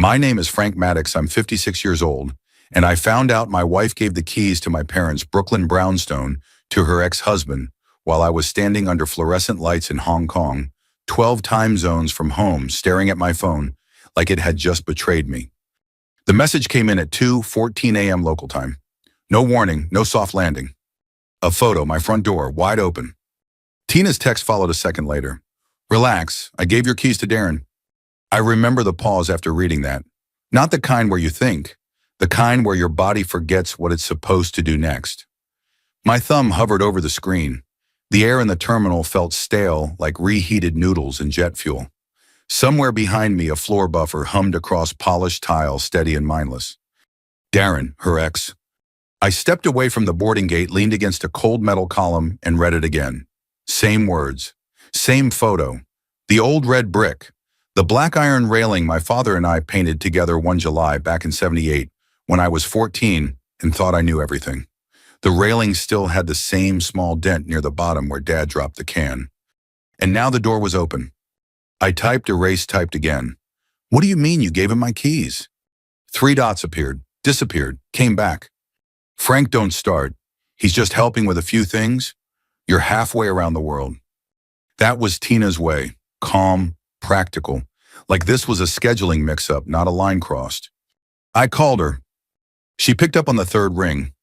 My name is Frank Maddox. I'm 56 years old, and I found out my wife gave the keys to my parents' Brooklyn brownstone to her ex-husband while I was standing under fluorescent lights in Hong Kong, 12 time zones from home, staring at my phone like it had just betrayed me. The message came in at 2:14 a.m. local time. No warning, no soft landing. A photo, my front door, wide open. Tina's text followed a second later. Relax, I gave your keys to Darren. I remember the pause after reading that. Not the kind where you think, the kind where your body forgets what it's supposed to do next. My thumb hovered over the screen. The air in the terminal felt stale, like reheated noodles and jet fuel. Somewhere behind me, a floor buffer hummed across polished tile, steady and mindless. Darren, her ex. I stepped away from the boarding gate, leaned against a cold metal column, and read it again. Same words. Same photo. The old red brick. The black iron railing my father and I painted together one July back in '78 when I was 14 and thought I knew everything. The railing still had the same small dent near the bottom where Dad dropped the can. And now the door was open. I typed, erased, typed again. What do you mean you gave him my keys? 3 dots appeared, disappeared, came back. Frank, don't start. He's just helping with a few things. You're halfway around the world. That was Tina's way, calm, practical, like this was a scheduling mix-up, not a line crossed. I called her. She picked up on the third ring.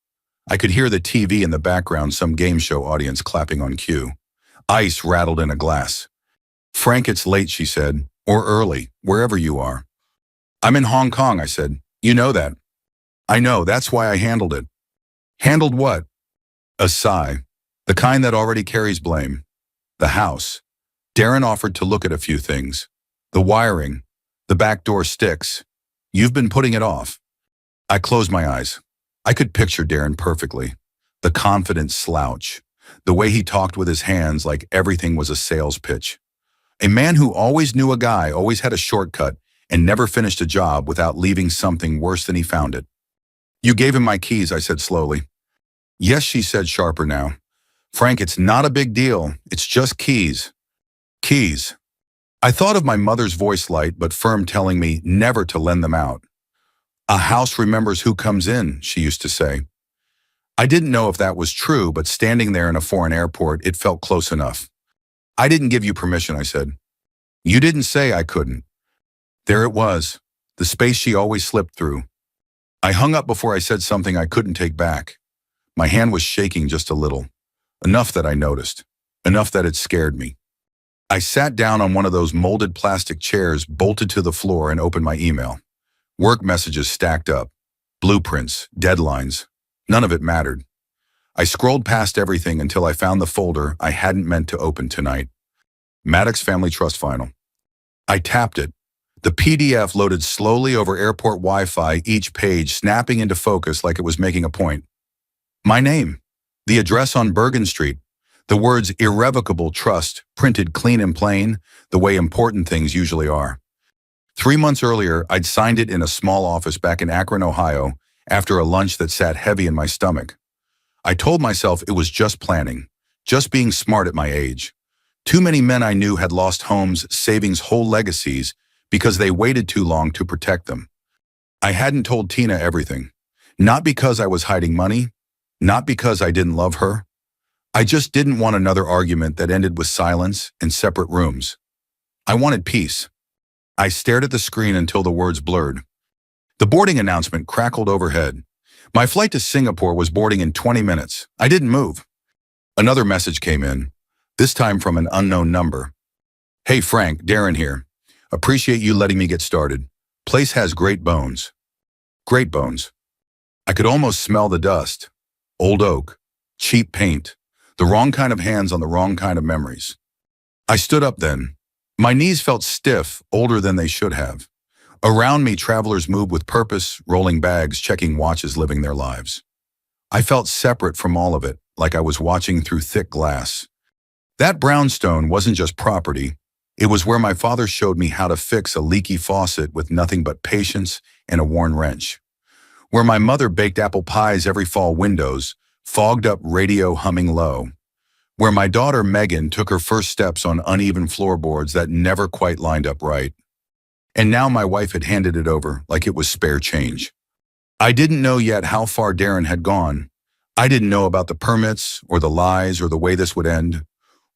I could hear the TV in the background, some game show audience clapping on cue. Ice rattled in a glass. Frank, it's late, she said, or early, wherever you are. I'm in Hong Kong, I said. You know that. I know, that's why I handled it. Handled what? A sigh, the kind that already carries blame. The house. Darren offered to look at a few things. The wiring, the back door sticks. You've been putting it off. I closed my eyes. I could picture Darren perfectly. The confident slouch. The way he talked with his hands like everything was a sales pitch. A man who always knew a guy, always had a shortcut, and never finished a job without leaving something worse than he found it. You gave him my keys, I said slowly. Yes, she said, sharper now. Frank, it's not a big deal. It's just keys. Keys. I thought of my mother's voice, light but firm, telling me never to lend them out. A house remembers who comes in, she used to say. I didn't know if that was true, but standing there in a foreign airport, it felt close enough. I didn't give you permission, I said. You didn't say I couldn't. There it was, the space she always slipped through. I hung up before I said something I couldn't take back. My hand was shaking just a little. Enough that I noticed. Enough that it scared me. I sat down on one of those molded plastic chairs, bolted to the floor, and opened my email. Work messages stacked up. Blueprints, deadlines. None of it mattered. I scrolled past everything until I found the folder I hadn't meant to open tonight. Maddox Family Trust Final. I tapped it. The PDF loaded slowly over airport Wi-Fi, each page snapping into focus like it was making a point. My name. The address on Bergen Street. The words irrevocable trust printed clean and plain, the way important things usually are. 3 months earlier, I'd signed it in a small office back in Akron, Ohio, after a lunch that sat heavy in my stomach. I told myself it was just planning, just being smart at my age. Too many men I knew had lost homes, savings, whole legacies because they waited too long to protect them. I hadn't told Tina everything. Not because I was hiding money, not because I didn't love her. I just didn't want another argument that ended with silence and separate rooms. I wanted peace. I stared at the screen until the words blurred. The boarding announcement crackled overhead. My flight to Singapore was boarding in 20 minutes. I didn't move. Another message came in, this time from an unknown number. Hey Frank, Darren here. Appreciate you letting me get started. Place has great bones. Great bones. I could almost smell the dust. Old oak. Cheap paint. The wrong kind of hands on the wrong kind of memories. I stood up then. My knees felt stiff, older than they should have. Around me, travelers moved with purpose, rolling bags, checking watches, living their lives. I felt separate from all of it, like I was watching through thick glass. That brownstone wasn't just property. It was where my father showed me how to fix a leaky faucet with nothing but patience and a worn wrench. Where my mother baked apple pies every fall, windows, fogged up, radio humming low. Where my daughter Megan took her first steps on uneven floorboards that never quite lined up right. And now my wife had handed it over like it was spare change. I didn't know yet how far Darren had gone. I didn't know about the permits or the lies or the way this would end.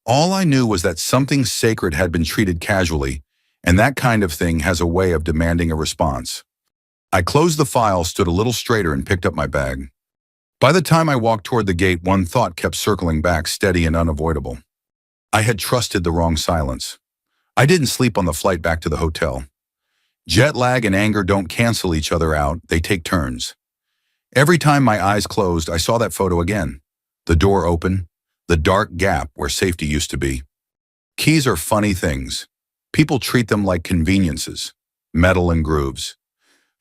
All I knew was that something sacred had been treated casually, and that kind of thing has a way of demanding a response. I closed the file, stood a little straighter, and picked up my bag. By the time I walked toward the gate, one thought kept circling back, steady and unavoidable. I had trusted the wrong silence. I didn't sleep on the flight back to the hotel. Jet lag and anger don't cancel each other out, they take turns. Every time my eyes closed, I saw that photo again. The door open, the dark gap where safety used to be. Keys are funny things. People treat them like conveniences, metal and grooves.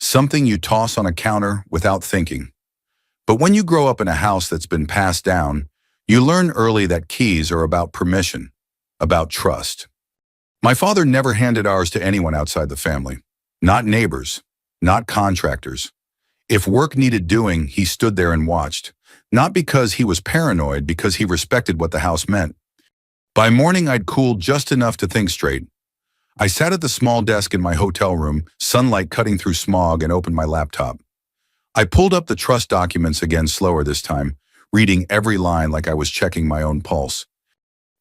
Something you toss on a counter without thinking. But when you grow up in a house that's been passed down, you learn early that keys are about permission, about trust. My father never handed ours to anyone outside the family. Not neighbors, not contractors. If work needed doing, he stood there and watched. Not because he was paranoid, because he respected what the house meant. By morning, I'd cooled just enough to think straight. I sat at the small desk in my hotel room, sunlight cutting through smog, and opened my laptop. I pulled up the trust documents again, slower this time, reading every line like I was checking my own pulse.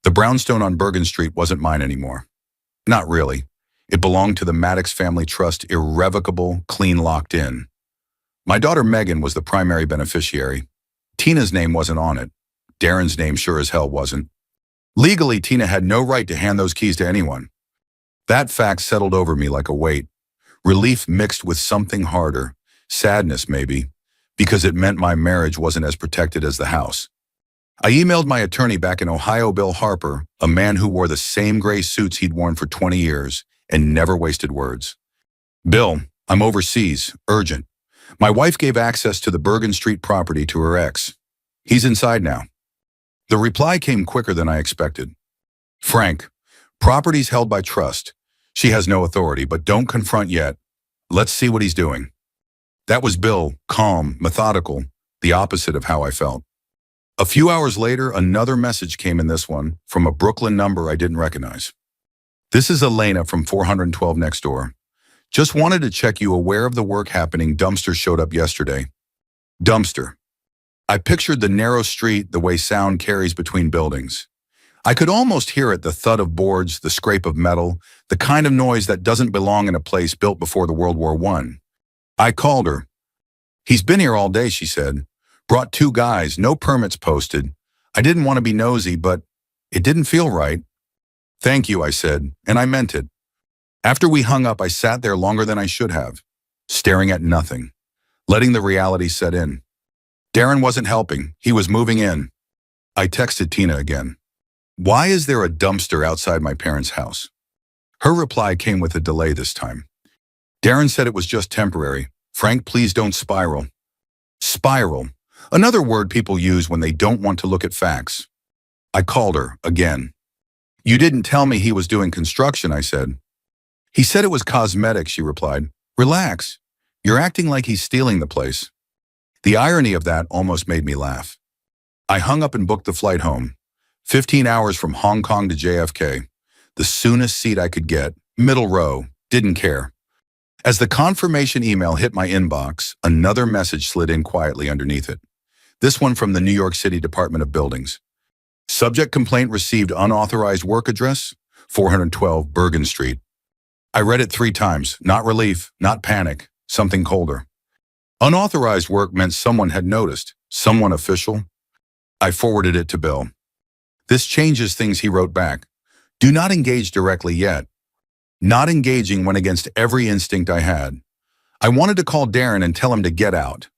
The brownstone on Bergen Street wasn't mine anymore. Not really. It belonged to the Maddox Family Trust, irrevocable, clean, locked in. My daughter Megan was the primary beneficiary. Tina's name wasn't on it. Darren's name sure as hell wasn't. Legally, Tina had no right to hand those keys to anyone. That fact settled over me like a weight. Relief mixed with something harder, sadness maybe, because it meant my marriage wasn't as protected as the house. I emailed my attorney back in Ohio, Bill Harper, a man who wore the same gray suits he'd worn for 20 years and never wasted words. Bill, I'm overseas, urgent. My wife gave access to the Bergen Street property to her ex. He's inside now. The reply came quicker than I expected. Frank, property's held by trust. She has no authority, but don't confront yet. Let's see what he's doing. That was Bill, calm, methodical, the opposite of how I felt. A few hours later, another message came in, this one from a Brooklyn number I didn't recognize. This is Elena from 412 next door. Just wanted to check you aware of the work happening. Dumpster showed up yesterday. Dumpster. I pictured the narrow street, the way sound carries between buildings. I could almost hear it, the thud of boards, the scrape of metal, the kind of noise that doesn't belong in a place built before the World War I. I called her. He's been here all day, she said. Brought 2 guys, no permits posted. I didn't want to be nosy, but it didn't feel right. Thank you, I said, and I meant it. After we hung up, I sat there longer than I should have, staring at nothing, letting the reality set in. Darren wasn't helping. He was moving in. I texted Tina again. Why is there a dumpster outside my parents' house? Her reply came with a delay this time. Darren said it was just temporary. Frank, please don't spiral. Spiral. Another word people use when they don't want to look at facts. I called her again. You didn't tell me he was doing construction, I said. He said it was cosmetic, she replied. Relax. You're acting like he's stealing the place. The irony of that almost made me laugh. I hung up and booked the flight home. 15 hours from Hong Kong to JFK. The soonest seat I could get. Middle row. Didn't care. As the confirmation email hit my inbox, another message slid in quietly underneath it. This one from the New York City Department of Buildings. Subject complaint received, unauthorized work address, 412 Bergen Street. I read it 3 times. Not relief, not panic, something colder. Unauthorized work meant someone had noticed, someone official. I forwarded it to Bill. This changes things, he wrote back. Do not engage directly yet. Not engaging went against every instinct I had. I wanted to call Darren and tell him to get out.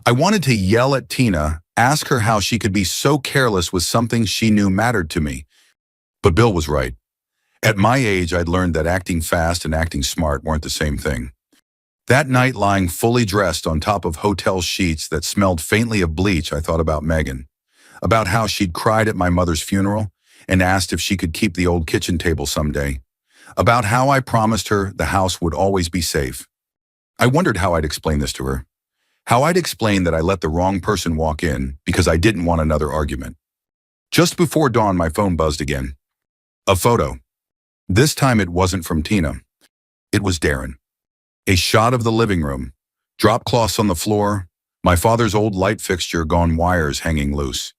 I wanted to yell at Tina, ask her how she could be so careless with something she knew mattered to me. But Bill was right. At my age, I'd learned that acting fast and acting smart weren't the same thing. That night, lying fully dressed on top of hotel sheets that smelled faintly of bleach, I thought about Megan, about how she'd cried at my mother's funeral and asked if she could keep the old kitchen table someday, about how I promised her the house would always be safe. I wondered how I'd explain this to her, how I'd explain that I let the wrong person walk in because I didn't want another argument. Just before dawn, my phone buzzed again. A photo. This time it wasn't from Tina. It was Darren. A shot of the living room. Drop cloths on the floor. My father's old light fixture gone, wires hanging loose.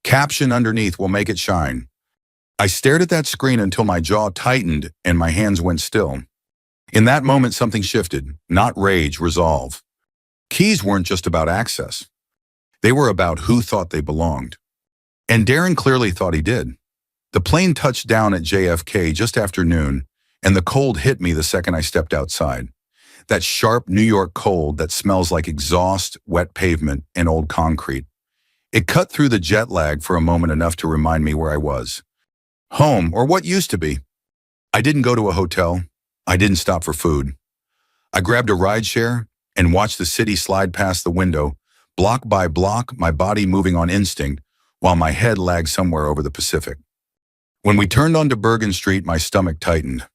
Caption underneath will make it shine. I stared at that screen until my jaw tightened and my hands went still. In that moment, something shifted. Not rage, resolve. Keys weren't just about access. They were about who thought they belonged. And Darren clearly thought he did. The plane touched down at JFK just after noon, and the cold hit me the second I stepped outside. That sharp New York cold that smells like exhaust, wet pavement, and old concrete. It cut through the jet lag for a moment, enough to remind me where I was. Home, or what used to be. I didn't go to a hotel. I didn't stop for food. I grabbed a rideshare and watched the city slide past the window, block by block, my body moving on instinct, while my head lagged somewhere over the Pacific. When we turned onto Bergen Street, my stomach tightened.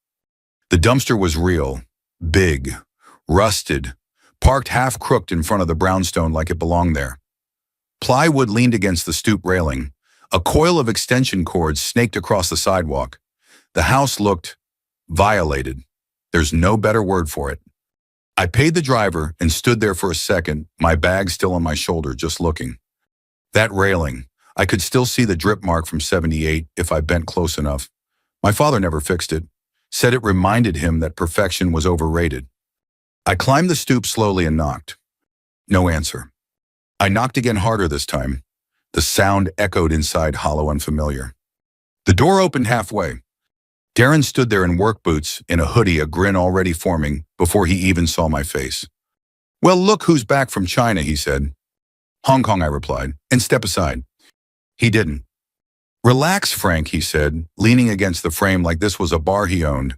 The dumpster was real, big, rusted, parked half-crooked in front of the brownstone like it belonged there. Plywood leaned against the stoop railing. A coil of extension cords snaked across the sidewalk. The house looked violated. There's no better word for it. I paid the driver and stood there for a second, my bag still on my shoulder, just looking. That railing, I could still see the drip mark from '78 if I bent close enough. My father never fixed it, said it reminded him that perfection was overrated. I climbed the stoop slowly and knocked. No answer. I knocked again, harder this time. The sound echoed inside, hollow, unfamiliar. The door opened halfway. Darren stood there in work boots, in a hoodie, a grin already forming before he even saw my face. "Well, look who's back from China," he said. "Hong Kong," I replied, "and step aside." He didn't. "Relax, Frank," he said, leaning against the frame like this was a bar he owned.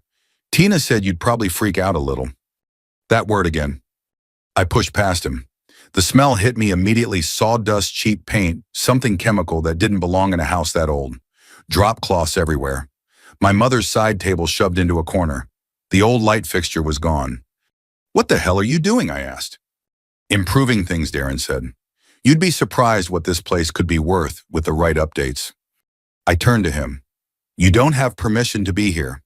"Tina said you'd probably freak out a little." That word again. I pushed past him. The smell hit me immediately, sawdust, cheap paint, something chemical that didn't belong in a house that old. Drop cloths everywhere. My mother's side table shoved into a corner. The old light fixture was gone. "What the hell are you doing?" I asked. "Improving things," Darren said. "You'd be surprised what this place could be worth with the right updates." I turned to him. "You don't have permission to be here."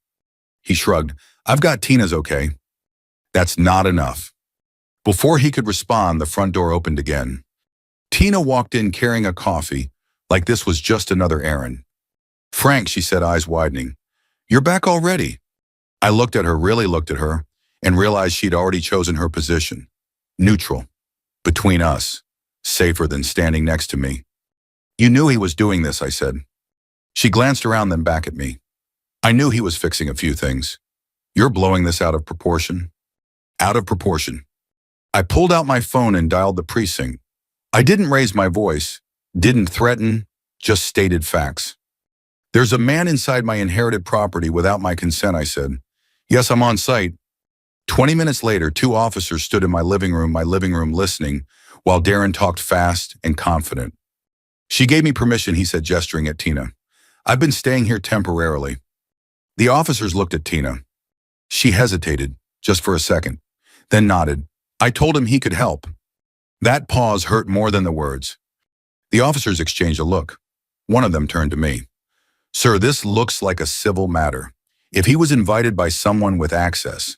He shrugged. "I've got Tina's okay." "That's not enough." Before he could respond, the front door opened again. Tina walked in carrying a coffee, like this was just another errand. "Frank," she said, eyes widening. "You're back already." I looked at her, really looked at her, and realized she'd already chosen her position. Neutral. Between us. Safer than standing next to me. "You knew he was doing this," I said. She glanced around, then back at me. "I knew he was fixing a few things. You're blowing this out of proportion." Out of proportion. I pulled out my phone and dialed the precinct. I didn't raise my voice, didn't threaten, just stated facts. "There's a man inside my inherited property without my consent," I said. "Yes, I'm on site." 20 minutes later, 2 officers stood in my living room listening, while Darren talked fast and confident. "She gave me permission," he said, gesturing at Tina. "I've been staying here temporarily." The officers looked at Tina. She hesitated, just for a second, then nodded. I told him he could help. That pause hurt more than the words. The officers exchanged a look. One of them turned to me. "Sir, this looks like a civil matter. If he was invited by someone with access."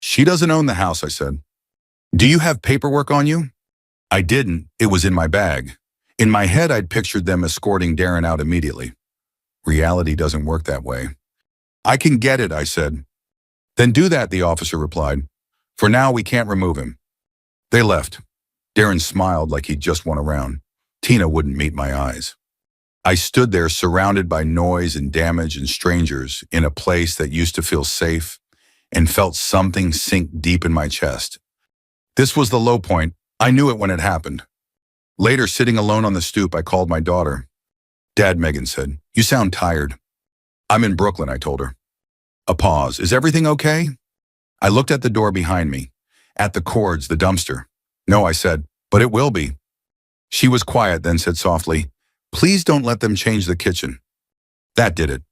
"She doesn't own the house," I said. "Do you have paperwork on you?" I didn't. It was in my bag. In my head, I'd pictured them escorting Darren out immediately. Reality doesn't work that way. "I can get it," I said. "Then do that," the officer replied. "For now, we can't remove him." They left. Darren smiled like he'd just won a round. Tina wouldn't meet my eyes. I stood there surrounded by noise and damage and strangers in a place that used to feel safe, and felt something sink deep in my chest. This was the low point. I knew it when it happened. Later, sitting alone on the stoop, I called my daughter. "Dad," Megan said, "you sound tired." "I'm in Brooklyn," I told her. A pause. "Is everything okay?" I looked at the door behind me, at the cords, the dumpster. "No," I said, "but it will be." She was quiet, then said softly, "Please don't let them change the kitchen." That did it.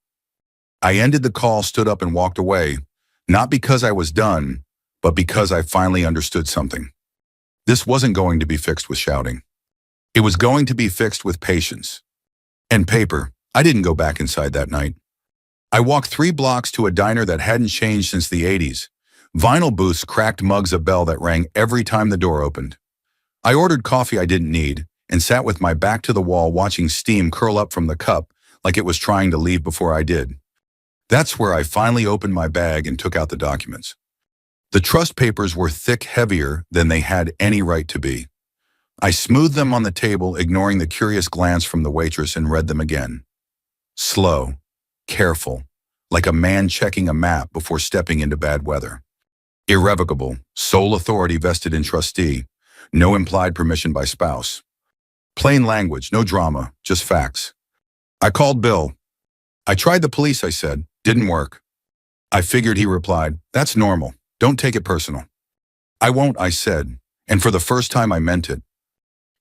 I ended the call, stood up, and walked away, not because I was done, but because I finally understood something. This wasn't going to be fixed with shouting. It was going to be fixed with patience. And paper. I didn't go back inside that night. I walked 3 blocks to a diner that hadn't changed since the '80s, Vinyl booths cracked mugs a bell that rang every time the door opened. I ordered coffee I didn't need and sat with my back to the wall watching steam curl up from the cup like it was trying to leave before I did. That's where I finally opened my bag and took out the documents. The trust papers were thick, heavier than they had any right to be. I smoothed them on the table, ignoring the curious glance from the waitress, and read them again. Slow, careful, like a man checking a map before stepping into bad weather. Irrevocable, sole authority vested in trustee, no implied permission by spouse. Plain language, no drama, just facts. I called Bill. I tried the police, I said. Didn't work. I figured, he replied. That's normal. Don't take it personal. I won't, I said, and for the first time I meant it.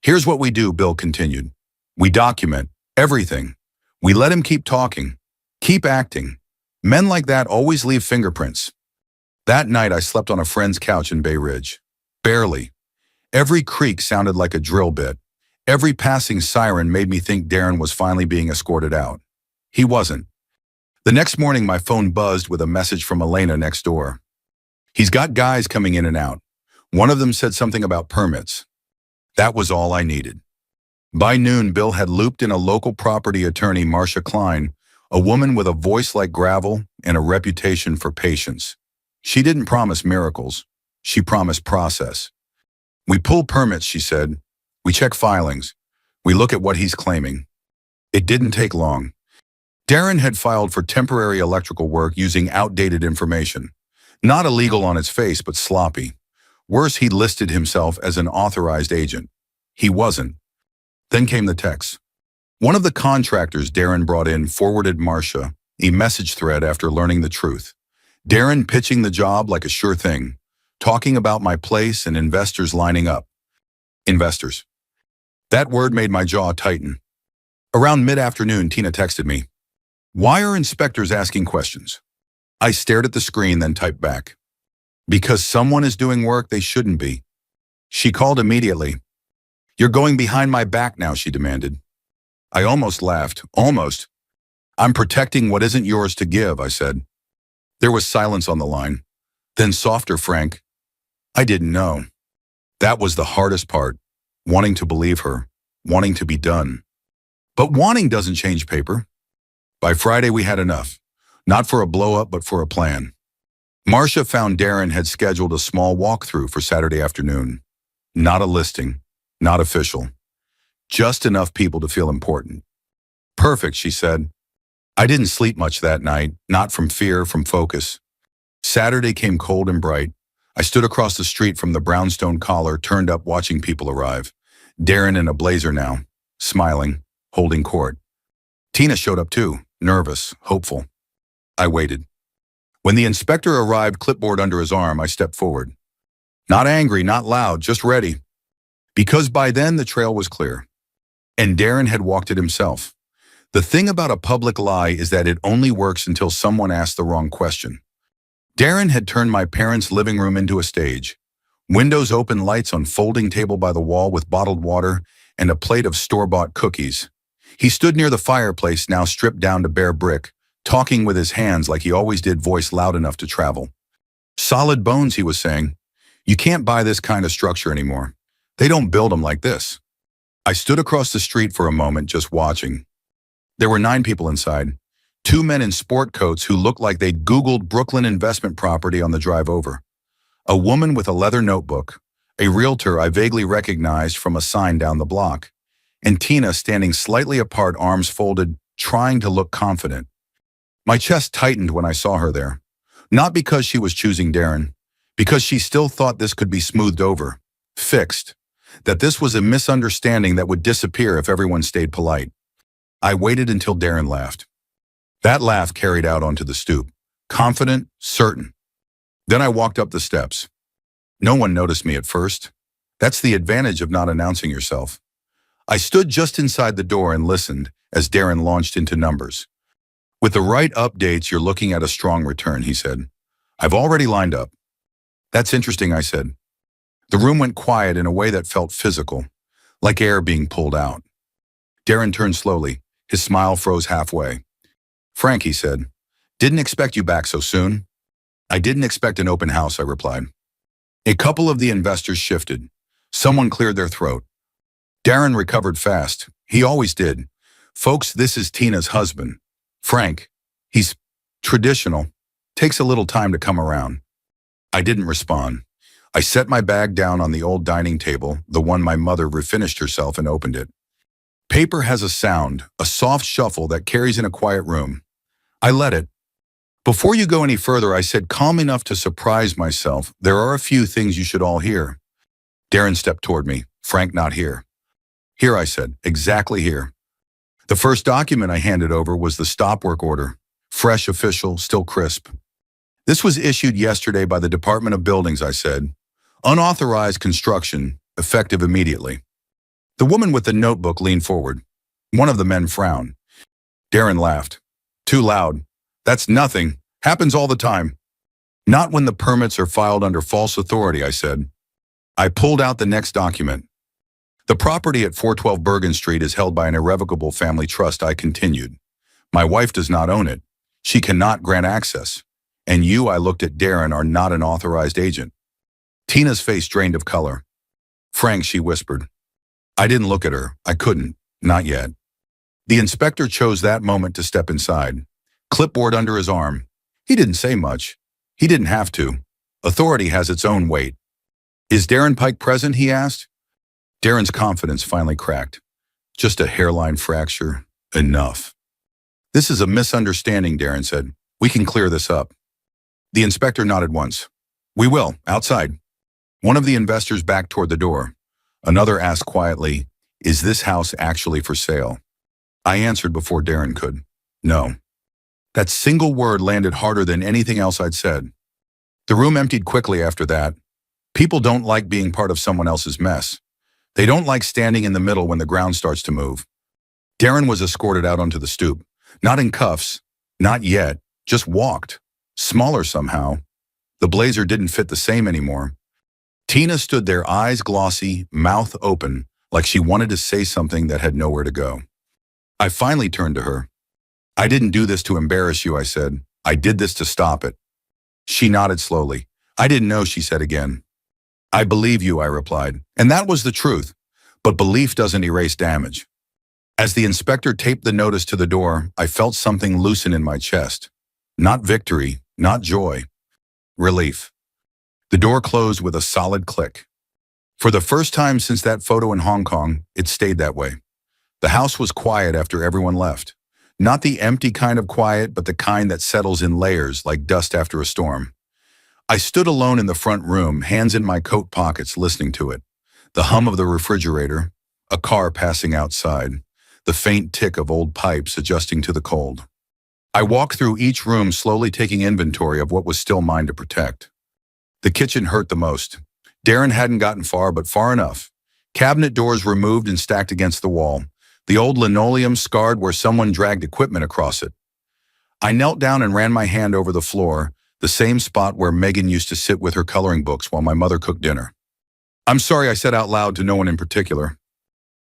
Here's what we do, Bill continued. We document everything. We let him keep talking, keep acting. Men like that always leave fingerprints. That night I slept on a friend's couch in Bay Ridge. Barely. Every creak sounded like a drill bit. Every passing siren made me think Darren was finally being escorted out. He wasn't. The next morning my phone buzzed with a message from Elena next door. He's got guys coming in and out. One of them said something about permits. That was all I needed. By noon, Bill had looped in a local property attorney, Marcia Klein, a woman with a voice like gravel and a reputation for patience. She didn't promise miracles. She promised process. We pull permits, she said. We check filings. We look at what he's claiming. It didn't take long. Darren had filed for temporary electrical work using outdated information. Not illegal on its face, but sloppy. Worse, he listed himself as an authorized agent. He wasn't. Then came the text. One of the contractors Darren brought in forwarded Marcia a message thread after learning the truth. Darren pitching the job like a sure thing, talking about my place and investors lining up. Investors. That word made my jaw tighten. Around mid-afternoon, Tina texted me. Why are inspectors asking questions? I stared at the screen, then typed back. Because someone is doing work they shouldn't be. She called immediately. You're going behind my back now, she demanded. I almost laughed. Almost. I'm protecting what isn't yours to give, I said. There was silence on the line. Then softer, frank. I didn't know. That was the hardest part. Wanting to believe her. Wanting to be done. But wanting doesn't change paper. By Friday we had enough. Not for a blow-up, but for a plan. Marcia found Darren had scheduled a small walkthrough for Saturday afternoon. Not a listing, not official. Just enough people to feel important. Perfect, she said. I didn't sleep much that night, not from fear, from focus. Saturday came cold and bright. I stood across the street from the brownstone collar, turned up watching people arrive. Darren in a blazer now, smiling, holding court. Tina showed up too, nervous, hopeful. I waited. When the inspector arrived, clipboard under his arm, I stepped forward. Not angry, not loud, just ready. Because by then the trail was clear. And Darren had walked it himself. The thing about a public lie is that it only works until someone asks the wrong question. Darren had turned my parents' living room into a stage. Windows open, lights on folding table by the wall with bottled water and a plate of store-bought cookies. He stood near the fireplace, now stripped down to bare brick, talking with his hands like he always did, voice loud enough to travel. Solid bones, he was saying. You can't buy this kind of structure anymore. They don't build them like this. I stood across the street for a moment, just watching. There were 9 people inside. 2 men in sport coats who looked like they'd Googled Brooklyn investment property on the drive over. A woman with a leather notebook, a realtor I vaguely recognized from a sign down the block, and Tina standing slightly apart, arms folded, trying to look confident. My chest tightened when I saw her there. Not because she was choosing Darren, because she still thought this could be smoothed over, fixed, that this was a misunderstanding that would disappear if everyone stayed polite. I waited until Darren laughed. That laugh carried out onto the stoop, confident, certain. Then I walked up the steps. No one noticed me at first. That's the advantage of not announcing yourself. I stood just inside the door and listened as Darren launched into numbers. With the right updates, you're looking at a strong return, he said. I've already lined up. That's interesting, I said. The room went quiet in a way that felt physical, like air being pulled out. Darren turned slowly. His smile froze halfway. Frank, he said, didn't expect you back so soon. I didn't expect an open house, I replied. A couple of the investors shifted. Someone cleared their throat. Darren recovered fast. He always did. Folks, this is Tina's husband. Frank. He's traditional. Takes a little time to come around. I didn't respond. I set my bag down on the old dining table, the one my mother refinished herself, and opened it. Paper has a sound, a soft shuffle that carries in a quiet room. I let it. Before you go any further, I said, calm enough to surprise myself, there are a few things you should all hear. Darren stepped toward me. Frank, not here. Here, I said, exactly here. The first document I handed over was the stop work order. Fresh, official, still crisp. This was issued yesterday by the Department of Buildings, I said. Unauthorized construction, effective immediately. The woman with the notebook leaned forward. One of the men frowned. Darren laughed. Too loud. That's nothing. Happens all the time. Not when the permits are filed under false authority, I said. I pulled out the next document. The property at 412 Bergen Street is held by an irrevocable family trust, I continued. My wife does not own it. She cannot grant access. And you, I looked at Darren, are not an authorized agent. Tina's face drained of color. Frank, she whispered. I didn't look at her. I couldn't. Not yet. The inspector chose that moment to step inside. Clipboard under his arm. He didn't say much. He didn't have to. Authority has its own weight. Is Darren Pike present? He asked. Darren's confidence finally cracked. Just a hairline fracture. Enough. This is a misunderstanding, Darren said. We can clear this up. The inspector nodded once. We will, outside. One of the investors backed toward the door. Another asked quietly, is this house actually for sale? I answered before Darren could. No. That single word landed harder than anything else I'd said. The room emptied quickly after that. People don't like being part of someone else's mess. They don't like standing in the middle when the ground starts to move. Darren was escorted out onto the stoop. Not in cuffs. Not yet. Just walked. Smaller somehow. The blazer didn't fit the same anymore. Tina stood there, eyes glossy, mouth open, like she wanted to say something that had nowhere to go. I finally turned to her. I didn't do this to embarrass you, I said. I did this to stop it. She nodded slowly. I didn't know, she said again. I believe you, I replied. And that was the truth. But belief doesn't erase damage. As the inspector taped the notice to the door, I felt something loosen in my chest. Not victory, not joy. Relief. The door closed with a solid click. For the first time since that photo in Hong Kong, it stayed that way. The house was quiet after everyone left. Not the empty kind of quiet, but the kind that settles in layers like dust after a storm. I stood alone in the front room, hands in my coat pockets, listening to it. The hum of the refrigerator, a car passing outside, the faint tick of old pipes adjusting to the cold. I walked through each room, slowly taking inventory of what was still mine to protect. The kitchen hurt the most. Darren hadn't gotten far, but far enough. Cabinet doors removed and stacked against the wall. The old linoleum scarred where someone dragged equipment across it. I knelt down and ran my hand over the floor, the same spot where Megan used to sit with her coloring books while my mother cooked dinner. I'm sorry, I said out loud to no one in particular.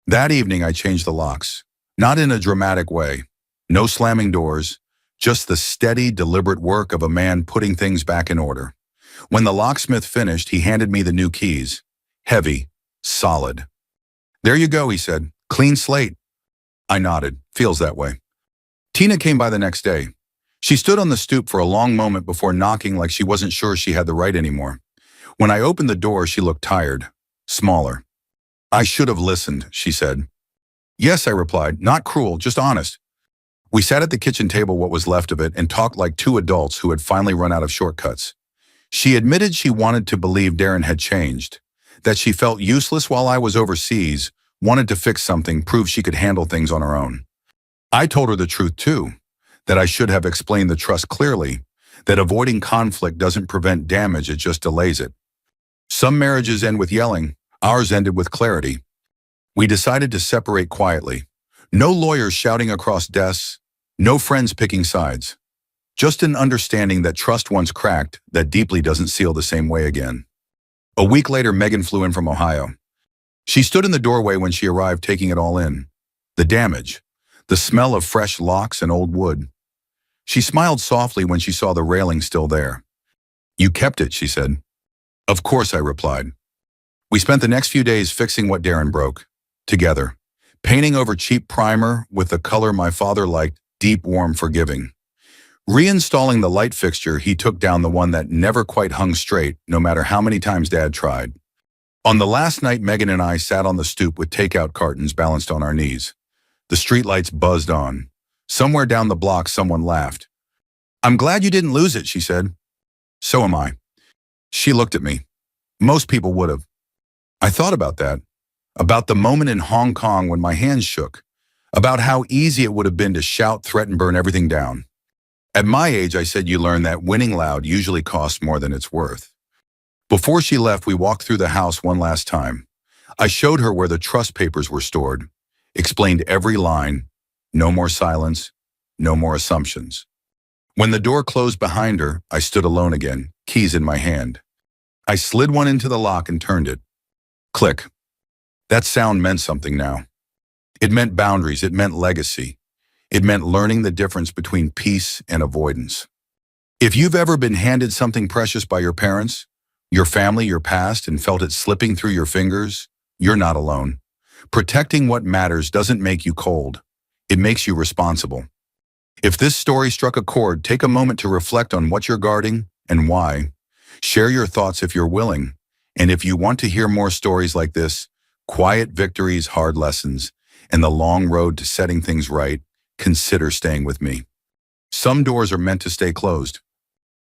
That evening I changed the locks. Not in a dramatic way. No slamming doors. Just the steady, deliberate work of a man putting things back in order. When the locksmith finished, he handed me the new keys. Heavy. Solid. There you go, he said. Clean slate. I nodded. Feels that way. Tina came by the next day. She stood on the stoop for a long moment before knocking like she wasn't sure she had the right anymore. When I opened the door, she looked tired. Smaller. I should have listened, she said. Yes, I replied. Not cruel, just honest. We sat at the kitchen table, what was left of it, and talked like two adults who had finally run out of shortcuts. She admitted she wanted to believe Darren had changed, that she felt useless while I was overseas, wanted to fix something, prove she could handle things on her own. I told her the truth too, that I should have explained the trust clearly, that avoiding conflict doesn't prevent damage, it just delays it. Some marriages end with yelling, ours ended with clarity. We decided to separate quietly. No lawyers shouting across desks, no friends picking sides. Just an understanding that trust once cracked, that deeply doesn't seal the same way again. A week later, Megan flew in from Ohio. She stood in the doorway when she arrived, taking it all in. The damage, the smell of fresh locks and old wood. She smiled softly when she saw the railing still there. You kept it, she said. Of course, I replied. We spent the next few days fixing what Darren broke, together, painting over cheap primer with the color my father liked, deep, warm, forgiving. Reinstalling the light fixture, he took down the one that never quite hung straight, no matter how many times Dad tried. On the last night, Megan and I sat on the stoop with takeout cartons balanced on our knees. The streetlights buzzed on. Somewhere down the block, someone laughed. I'm glad you didn't lose it, she said. So am I. She looked at me. Most people would have. I thought about that. About the moment in Hong Kong when my hands shook. About how easy it would have been to shout, threaten, burn everything down. At my age, I said you learn that winning loud usually costs more than it's worth. Before she left, we walked through the house one last time. I showed her where the trust papers were stored, explained every line, no more silence, no more assumptions. When the door closed behind her, I stood alone again, keys in my hand. I slid one into the lock and turned it. Click. That sound meant something now. It meant boundaries, it meant legacy. It meant learning the difference between peace and avoidance. If you've ever been handed something precious by your parents, your family, your past, and felt it slipping through your fingers, you're not alone. Protecting what matters doesn't make you cold. It makes you responsible. If this story struck a chord, take a moment to reflect on what you're guarding and why. Share your thoughts if you're willing. And if you want to hear more stories like this, quiet victories, hard lessons, and the long road to setting things right, consider staying with me. Some doors are meant to stay closed.